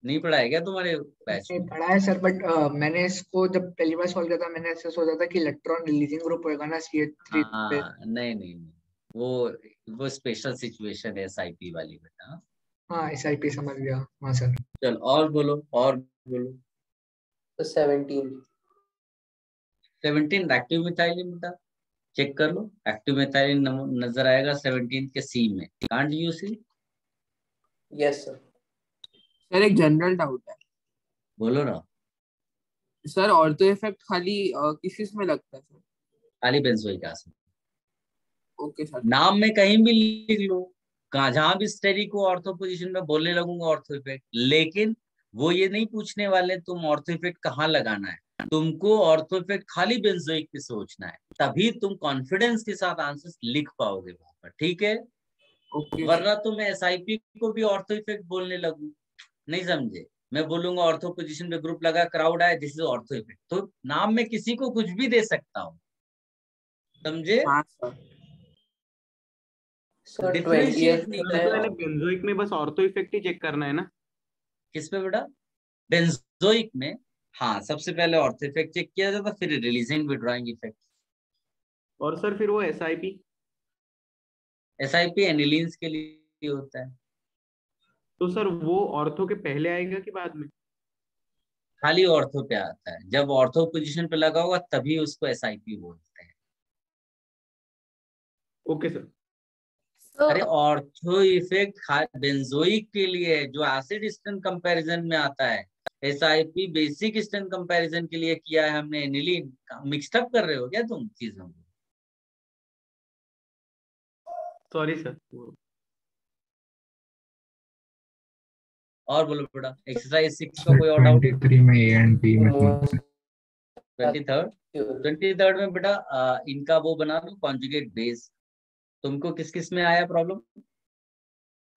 नहीं पढ़ा है क्या तुम्हारे बैच नहीं में? पढ़ा है सर, बट मैंने इसको जब पहली बार सॉल्व किया था मैंने ऐसे सोचा था कि इलेक्ट्रॉन रिलीजिंग ग्रुप होगा ना CH3 पे। नहीं नहीं नहीं, वो स्पेशल सिचुएशन है SIP वाली बेटा। हाँ SIP समझ गया। हाँ सर। चल और बोलो, और बोलो। तो 17 17 एक्टिव मिथाइलिन बेटा, चेक कर लो। एक्टिव मिथाइलिन नजर आएगा 17 के C में। Can't you see? Yes sir. Sir एक जनरल डाउट है। बोलो ना। सर ऑर्थो इफेक्ट खाली किस किस में लगता है सर? खाली बेंजोइक एसिड। Okay sir. नाम में कहीं भी लिख लो, कहा जहां भी स्टडी को ऑर्थो पोजीशन में बोलने लगूंगा ऑर्थो इफेक्ट, लेकिन वो ये नहीं पूछने वाले तुम ऑर्थो इफेक्ट कहाँ लगाना है। तुमको ऑर्थो इफेक्ट खाली बेंजोइक पे सोचना है, तभी तुम कॉन्फिडेंस के साथ आंसर्स लिख पाओगे वहां पर, ठीक है? ओके वरना तो मैं SIP को भी ऑर्थो इफेक्ट बोलने लगूं, नहीं समझे? मैं बोलूंगा ऑर्थो पोजीशन पे ग्रुप लगा, क्राउड आए, दिस इज ऑर्थो इफेक्ट, तो नाम में किसी को कुछ भी दे सकता हूँ, समझे? हाँ सर। सर डिफरेंशिएट 20th नहीं सबसे कर पहले पाओ। बेंजोइक में बस ऑर्थो इफेक्ट ही चेक करना है ना? किस पे बेटा? बेंजोइक में हाँ, सबसे पहले ऑर्थो इफेक्ट चेक किया जाता, फिर रिलीजिंग विड्रॉइंग इफेक्ट। और सर फिर वो SIP? SIP एनिलीन्स के लिए होता है। तो सर वो ऑर्थो के पहले आएगा कि बाद में? खाली ऑर्थो पे आता है, जब ऑर्थो पोजीशन पे लगा होगा तभी उसको SIP बोलते हैं। Okay sir. अरे ऑर्थो इफेक्ट बेंजोइक के लिए है, जो एसिड स्ट्रेंथ कंपैरिजन में आता है। SIP बेसिक स्ट्रेंथ कंपैरिजन के लिए किया है हमने। एनिलीन मिक्सअप कर रहे हो क्या तुम चीजों को? Sorry sir. और बोलो बेटा, एक्सरसाइज 6 का कोई और डाउट? 23 में A and B में 23rd में बेटा इनका वो बना लो कॉन्जुगेट बेस। तुमको किस किस में आया प्रॉब्लम?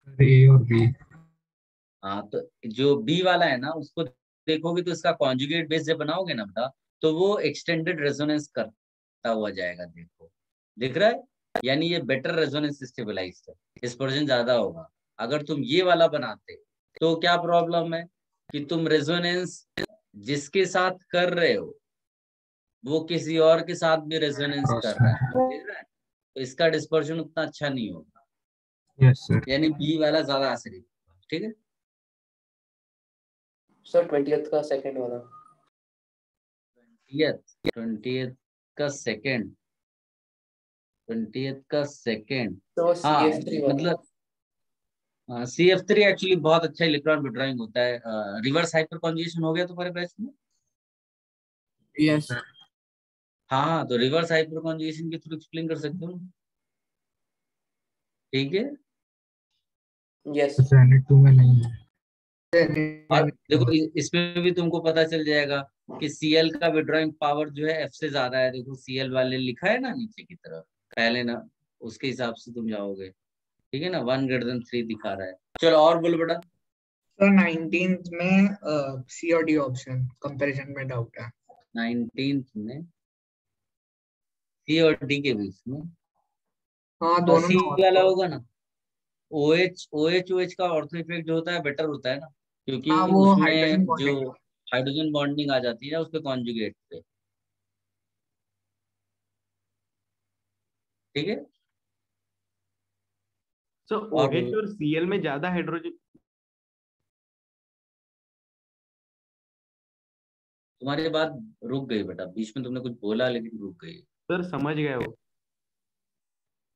A और B। हाँ, तो जो B वाला है ना उसको देखोगे तो इसका कॉन्जुगेट बेस जब बनाओगे ना बेटा, तो वो एक्सटेंडेड रेजोनेंस करता हुआ जाएगा। देखो दिख रहा है, यानी ये बेटर रेजोनेंस स्टेबलाइज्ड है, डिस्पर्जन ज्यादा होगा। अगर तुम ये वाला बनाते तो क्या प्रॉब्लम है कि तुम रेजोनेंस जिसके साथ कर रहे हो वो किसी और के साथ भी रेजोनेंस कर रहा है, ठीक है? तो इसका डिस्पर्जन उतना अच्छा नहीं होगा। Yes sir. यानी B वाला ज्यादा असर, ठीक है? सर 20th का सेकंड वाला। 20th का सेकंड, 20th का सेकंड। तो हाँ CH3 वाला। मतलब CF3 एक्चुअली बहुत अच्छा इलेक्ट्रॉन विड्रॉइंग होता है। रिवर्स हाइपर कॉन्जुगेशन हो गया तुम्हारे बैच में? यस हाँ, तो रिवर्स हाइपर कॉन्जुगेशन के थ्रू एक्सप्लेन कर सकते हो, ठीक है। यस Zenit 2 में नहीं है। और देखो इसमें भी तुमको पता चल जाएगा कि Cl का विड्रॉइंग पावर जो है F से ज्यादा है। देखो Cl वाले लिखा है ना नीचे की तरफ पहले ना, उसके हिसाब से तुम जाओगे, ठीक है ना। 1 > 3 दिखा रहा है। चलो और बोलो बेटा। सर 19th में सी और डी ऑप्शन कंपैरिजन में डाउट है। 19th में सी और डी के बीच में हाँ दोनों सी में वाला ऑर्थो। होगा ना। OH का ऑर्थो इफेक्ट जो होता है बेटर होता है ना, क्योंकि हाँ वो हाइड्रोजन उसमें जो बॉन्डिंग। हाइड्रोजन बॉन्डिंग आ जाती है ना उसके कॉन्जुगेट पे, ठीक है। सो और OH और Cl में ज्यादा हाइड्रोजन। तुम्हारी बात रुक गई बेटा, बीच में तुमने कुछ बोला लेकिन रुक गई। सर समझ गए हो।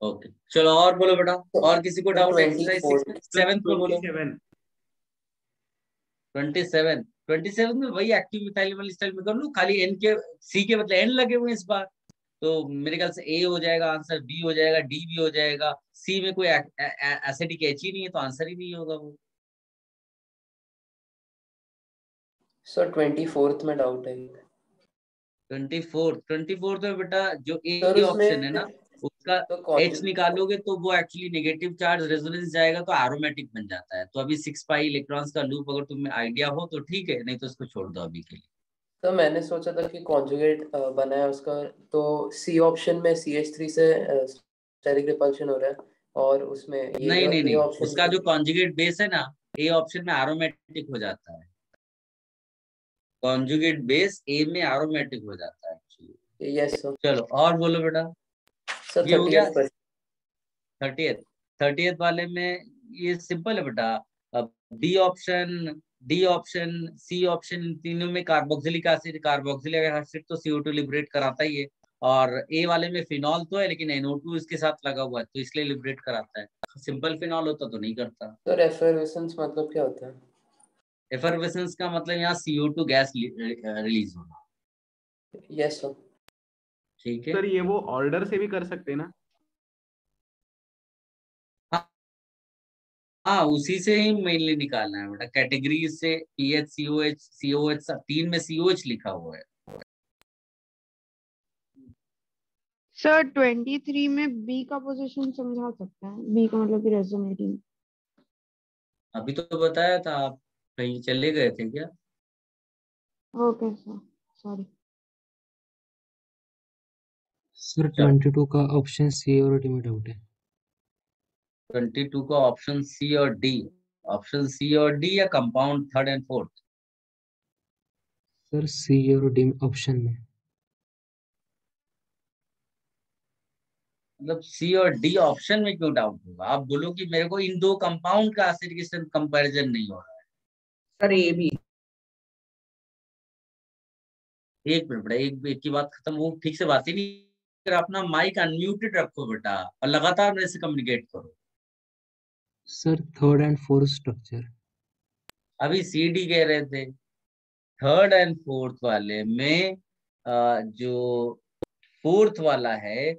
ओके चलो और बोलो बेटा। और किसी को डाउट? एक्सरसाइज 24 7 पे बोलो। 27 27 में वही एक्टिव मिथाइल वाली स्टाइल में कर लूं, खाली एन के सी के मतलब एन लगे हुए इस बार, तो मेरे ख्याल से ए हो जाएगा आंसर, बी हो जाएगा, डी भी हो जाएगा। सी में कोई एसिडिक एच ही नहीं है तो आंसर ही नहीं होगा वो। सर 24th में डाउट है। 24th में बेटा जो सर ए ऑप्शन है उसमें ना उसका तो H निकालोगे तो वो एक्चुअली नेगेटिव चार्ज रेजोनेंस जाएगा तो एरोमेटिक बन जाता है। तो अभी 6 पाई इलेक्ट्रॉन्स का लूप अगर तुम्हें आइडिया हो तो ठीक है, नहीं तो इसको छोड़ दो अभी के लिए। तो मैंने सोचा था कि कॉन्जुगेट बना है उसका, तो सी ऑप्शन में CH3 से स्टेरिक रिपल्शन हो रहा है, और उसमें नहीं नहीं ये नहीं, ऑप्शन उसका जो कॉन्जुगेट बेस है ना ए ऑप्शन में एरोमेटिक हो जाता है। कॉन्जुगेट बेस ए में एरोमेटिक हो जाता है एक्चुअली। Yes sir. चलो और बोलो बेटा। सर ये हो गया 30th क्वेश्चन। 30th वाले में ये सिंपल है बेटा। अब डी ऑप्शन सी ऑप्शन, इन तीनों में कार्बोक्सिलिक एसिड तो CO2 लिबरेट कराता ही है। और ए वाले में फिनॉल तो है लेकिन NO2 इसके साथ लगा हुआ है तो इसलिए लिबरेट कराता है। सिंपल फिनॉल होता तो नहीं करता। सर एफरवेसेंस मतलब क्या होता है? एफरवेसेंस का मतलब यहाँ CO2 गैस रिलीज होना, यस सर। ठीक है। सर ये वो ऑर्डर से भी कर सकते हैं ना? हाँ उसी से ही मेनली निकालना है बेटा, कैटेगरी से PH COH तीन में COH लिखा हुआ है। सर 23 में बी का पोजीशन समझा सकता है? बी का मतलब कि रेजोनेटिंग। अभी तो बताया था, आप कहीं चले गए थे क्या? Okay sir, sorry. सर चलो 22 का ऑप्शन सी और डी में डाउट है। 22 का ऑप्शन सी और डी। ऑप्शन सी और डी या compound third and fourth? Sir C और डी ऑप्शन में। मतलब सी और डी ऑप्शन में क्यों डाउट होगा? आप बोलो कि मेरे को इन दो कंपाउंड का एसिडिक कंपैरिजन नहीं हो रहा है। Sir A B. एक मिनट बेटा, एक की बात खत्म हो, ठीक से बात ही नहीं कर। अपना माइक अनम्यूटेड रखो बेटा और लगातार मेरे से कम्युनिकेट करो। Sir third and fourth structure. अभी सी डी कह रहे थे, थर्ड एंड फोर्थ वाले में जो फोर्थ वाला है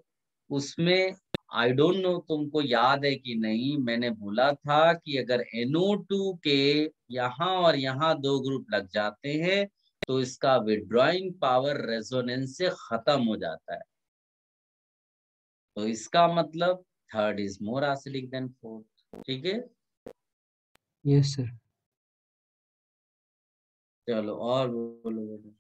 उसमें आई डोंट नो तुमको याद है कि नहीं, मैंने बोला था कि अगर NO2 के यहाँ और यहाँ दो ग्रुप लग जाते हैं तो इसका विड्रॉइंग पावर रेजोनेंस से खत्म हो जाता है। तो इसका मतलब third is more acidic then fourth, ठीक है। Yes sir. चलो और बोलो बेटा।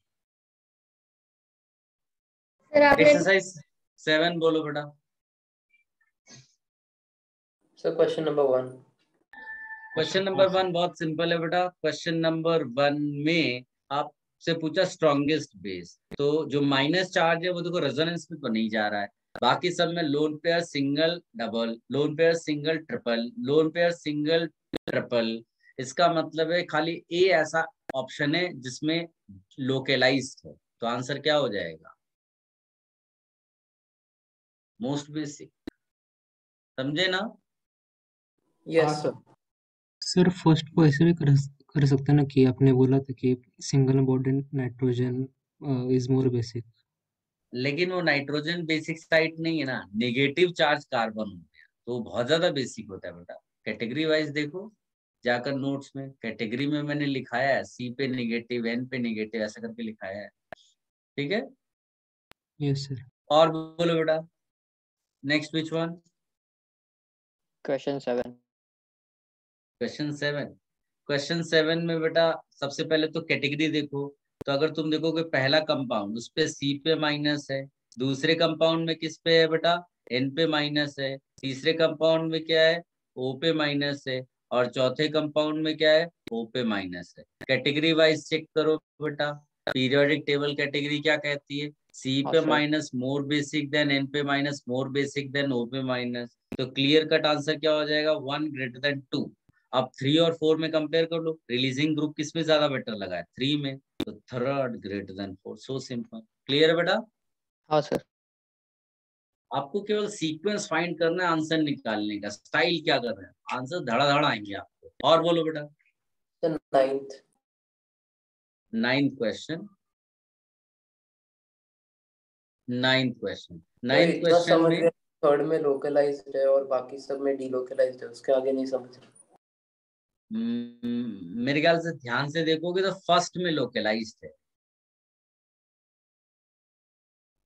सर आपने एक्सरसाइज 7 बोलो बेटा। Sir question number 1। Question number 1 बहुत सिंपल है बेटा। क्वेश्चन नंबर 1 में आपसे पूछा स्ट्रॉन्गेस्ट बेस, तो जो माइनस चार्ज है वो देखो रेजोनेंस में तो नहीं जा रहा है। बाकी सब में lone pair single double, lone pair single triple, lone pair single triple. इसका मतलब है खाली ए ऐसा ऑप्शन है जिसमें लोकेलाइज्ड है। तो आंसर क्या हो जाएगा? मोस्ट बेसिक, समझे ना? Yes sir. सर फर्स्ट को ऐसे भी कर सकते हैं ना कि आपने बोला था कि single bonded nitrogen is more basic. लेकिन वो नाइट्रोजन बेसिक साइट नहीं है ना, नेगेटिव चार्ज कार्बन हो गया तो वो बहुत ज्यादा बेसिक होता है बेटा। कैटेगरी वाइज देखो जाकर नोट्स में, कैटेगरी में मैंने लिखाया है सी पे नेगेटिव, एन पे नेगेटिव, ऐसा करके लिखाया है। ठीक है, यस सर। और बोलो बेटा, next which one? Question 7। Question 7। Question 7 में बेटा सबसे पहले तो कैटेगरी देखो। तो अगर तुम देखोगे पहला कंपाउंड उस पे सी पे माइनस है, दूसरे कंपाउंड में किस पे है बेटा, एन पे माइनस है, तीसरे कंपाउंड में क्या है, ओ पे माइनस है, और चौथे कंपाउंड में क्या है, ओ पे माइनस है। कैटेगरी वाइज चेक करो बेटा। पीरियोडिक टेबल कैटेगरी क्या कहती है, सी हाँ पे sir. Minus more basic than, N पे minus more basic than, O पे माइनस। तो क्लियर कट आंसर क्या हो जाएगा, 1 ग्रेटर देन 2। अब 3 और 4 में कंपेयर कर लो, रिलीजिंग ग्रुप किस में ज्यादा बेटर लगा है, 3 में, तो third greater than 4। So simple. Clear है बेटा? हाँ सर। आपको केवल सीक्वेंस फाइंड करना है, आंसर निकालने का स्टाइल क्या कर रहे हैं, आंसर धड़ाधड़ आएंगे आपको। और बोलो बेटा। Ninth. Ninth question. Ninth question. तो नाइन्थ इतना क्वेश्चन समझ में गए, थर्ड में लोकलाइज्ड है और बाकी सब में डीलोकलाइज्ड है, उसके आगे नहीं समझ रहे। मेरे ख्याल से ध्यान से देखोगे तो फर्स्ट में लोकलाइज्ड है,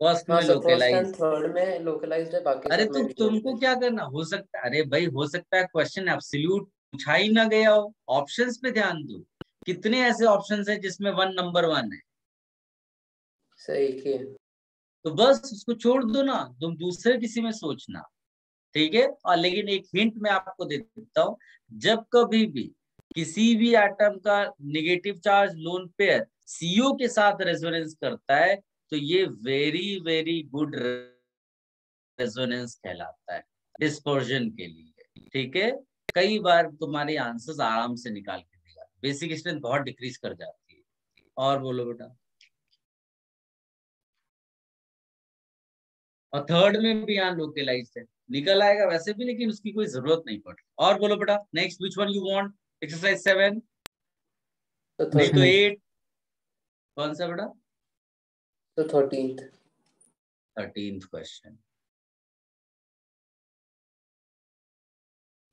फर्स्ट हाँ में sir, first and localised. Third में लोकलाइज्ड है, बाकी अरे सब तो में तुमको डीलोकलाइज्ड। क्या करना, हो सकता है, अरे भाई हो सकता है क्वेश्चन एब्सोल्यूट पूछा ही ना गया हो, ऑप्शंस पे ध्यान दो। कितने ऐसे ऑप्शंस हैं जिसमें 1 नंबर 1 है, सही है। तो बस उसको छोड़ दो ना, तुम दूसरे किसी में सोचना। ठीक है, और लेकिन एक हिंट मैं आपको दे देता हूँ, जब कभी भी किसी भी एटम का negative charge lone pair CO के साथ रेजोनेंस करता है तो ये वेरी वेरी गुड रेजोनेंस कहलाता है डिस्पर्जन के लिए। ठीक है, कई बार तुम्हारे आंसर्स आराम से निकाल के देगा, बेसिक स्ट्रेंथ बहुत डिक्रीज कर जाती है। और बोलो बेटा। और थर्ड में भी यहाँ लोकलाइज्ड है, निकल आएगा वैसे भी, लेकिन उसकी कोई जरूरत नहीं पड़ती। और बोलो बेटा, next which one you want? Exercise 7 नहीं तो 8, कौन सा बेटा? तो 13th। 13th question.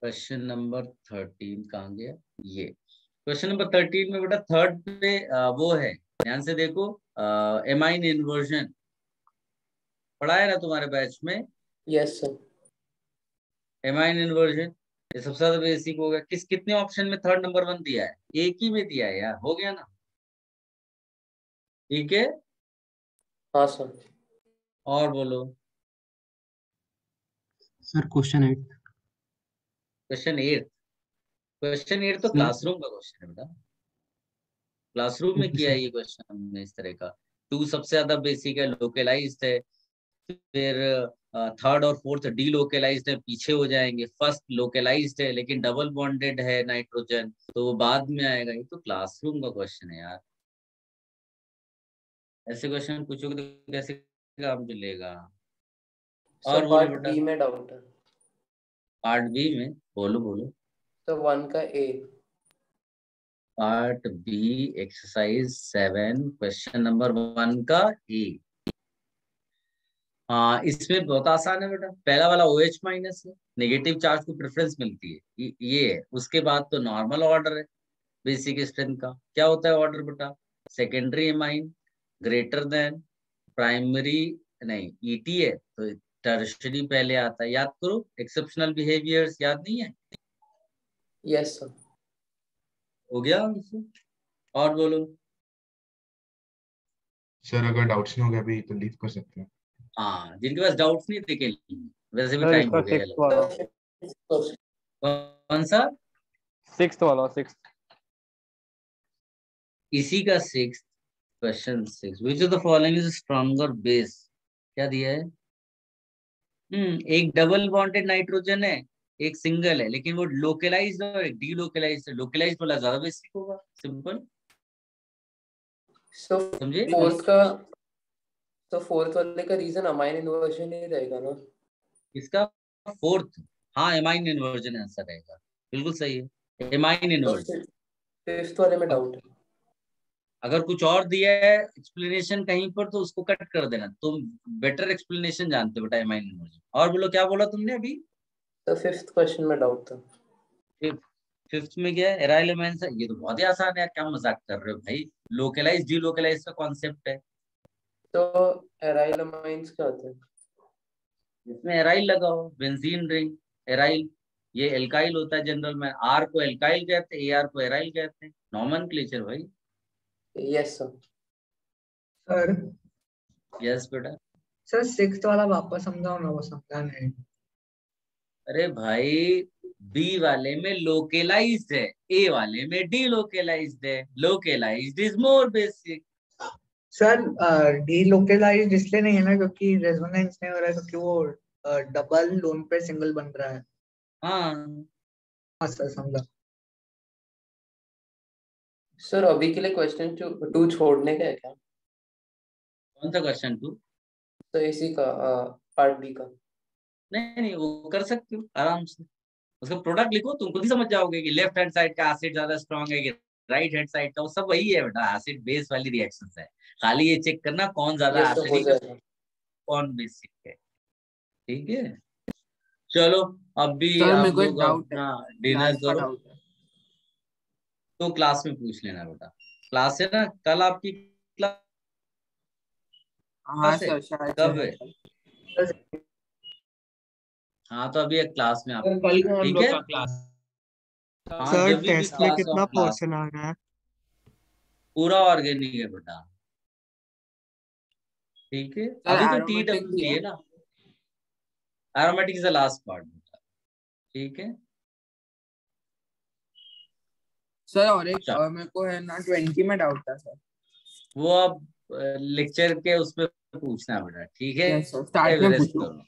Question number 13 कहाँ गया, ये क्वेश्चन नंबर 13 में बेटा थर्ड पे वो है, ध्यान से देखो, एमाइन इन्वर्जन पढ़ा है ना तुम्हारे बैच में? Yes sir. एमाइन इन्वर्जन ये सबसे ज्यादा बेसिक हो गया। कितने ऑप्शन में थर्ड नंबर 1 दिया है? एक ही में दिया है यार, हो गया ना। ठीक है, हाँ सर। और बोलो। Sir question 8। क्वेश्चन 8। क्वेश्चन 8 तो सर क्लासरूम का क्वेश्चन है बेटा, क्लासरूम में ओके किया है सर। ये क्वेश्चन हमने इस तरह का। 2 सबसे ज्यादा बेसिक है, लोकलाइज्ड है, फिर थर्ड और फोर्थ डीलोकलाइज्ड है, पीछे हो जाएंगे। फर्स्ट लोकलाइज्ड है लेकिन डबल बॉन्डेड है नाइट्रोजन, तो वो बाद में आएगा। ये तो क्लासरूम का क्वेश्चन है यार, ऐसे क्वेश्चन पूछोगे तो कैसे काम चलेगा। सर और बोलो पार्ट बेटा। बी में डाउट है। पार्ट बी में बोलो बोलो। तो 1 का A. Part B exercise 7 question number 1 का ए। हाँ, इसमें बहुत आसान है बेटा, पहला वाला OH माइनस है, नेगेटिव चार्ज को प्रेफरेंस मिलती है, ये है। उसके बाद तो नॉर्मल ऑर्डर है बेसिक स्ट्रेंथ का। क्या होता है ऑर्डर बेटा? Secondary amine greater than primary, नहीं ET है तो टर्शरी पहले आता है। याद करो, एक्सेप्शनल बिहेवियर्स याद नहीं है? Yes sir. हो गया आंसर। और बोलो। सर अगर डाउट्स नहीं हो गया अभी तो लीव कर सकते हैं। हाँ, जिनके पास डाउट्स नहीं देखे, वैसे भी सर टाइम इसका हो गया 6th वाला। कौन सा? 6th वाला 6th। इसी का 6th question 6, which of the following is stronger base? क्या दिया है? एक डबल बॉन्डेड नाइट्रोजन है, एक सिंगल है, लेकिन वो लोकलाइज्ड और एक डीलोकलाइज्ड है। लोकलाइज्ड वाला ज्यादा बेसिक होगा, सिंपल। सो समझे? फोर्थ वाले का रीजन अमाइन इन्वर्जन ही रहेगा ना? इसका फोर्थ, हाँ एमाइन इन्वर्जन आंसर रहेगा, बिल्कुल सही है। एमाइन तो इन्वर्जन। फिफ्थ वाले में डाउट है। अगर कुछ और दिया है एक्सप्लेनेशन कहीं पर तो उसको कट कर देना। तुम बेटर एक्सप्लेनेशन जानते हो बेटा एमाइन इन्वर्जन। और बोलो क्या बोला तुमने अभी? तो फिफ्थ क्वेश्चन में डाउट था। फिफ्थ में क्या है? एराइल एमाइंस है। ये तो बहुत ही आसान है यार, क्या मजाक कर रहे हो भाई। लोकलाइज डी लोकलाइज का कॉन्सेप्ट है। तो एराइल अमाइंस क्या होते हैं? इसमें एराइल लगाओ, बेंजीन रिंग एराइल। ये एल्काइल होता है जनरल में, आर को एल्काइल कहते हैं, एआर को एराइल कहते हैं। नॉमेनक्लेचर भाई। Yes sir. सर यस बेटा। सर सिक्स्थ वाला वापस समझाओ ना, वो समझा नहीं। अरे भाई बी वाले में लोकेलाइज्ड है, ए वाले में डी लोकेलाइज्ड है। लोकेलाइज्ड इज मोर बेसिक। सर डीलोकेलाइज्ड इसलिए नहीं है ना क्योंकि रेजोनेंस नहीं हो रहा है, क्योंकि वो डबल लोन पे सिंगल बन रहा है। हाँ सर समझा। सर अभी के लिए क्वेश्चन 2 छोड़ने का है क्या? कौन सा क्वेश्चन 2? तो इसी का पार्ट बी का। नहीं नहीं, वो कर सकते हो आराम से। उसका प्रोडक्ट लिखो, तुम खुद ही समझ जाओगे कि लेफ्ट हैंड साइड का एसिड ज्यादा स्ट्रांग है कि राइट हैंड साइड का। वो सब वही है बेटा, एसिड बेस वाली रिएक्शंस है। खाली ये चेक करना कौन ज्यादा यस सर हो एसिडिक है जाएगा। कौन बेसिक है। ठीक है चलो, अब भी सर आप मेरे को एक लोग डाउट है, अपना डिनर लास्ट का करो। डाउट है। तो क्लास में पूछ लेना बेटा। क्लास है ना कल आपकी? हाँ क्लास है सर शायद कब से है? है। हाँ तो अभी एक क्लास में आप सर कल को हम ठीक लोग है। का क्लास। हाँ सर जब भी टेस्ट में क्लास कितना ऑफ क्लास पोर्शन आ रहा है? पूरा ऑर्गेनिक है बेटा। ठीक है सर अभी तो एरोमेटिक भी TWC है। है ना। Aromatic is the last part बेटा। ठीक है सर और एक अच्छा, मेरे को है ना 20 में डाउट था सर। वो अब लेक्चर के उसमें पूछना बेटा। ठीक है यस सर, स्टार्ट में रेस्ट पूछो। करो।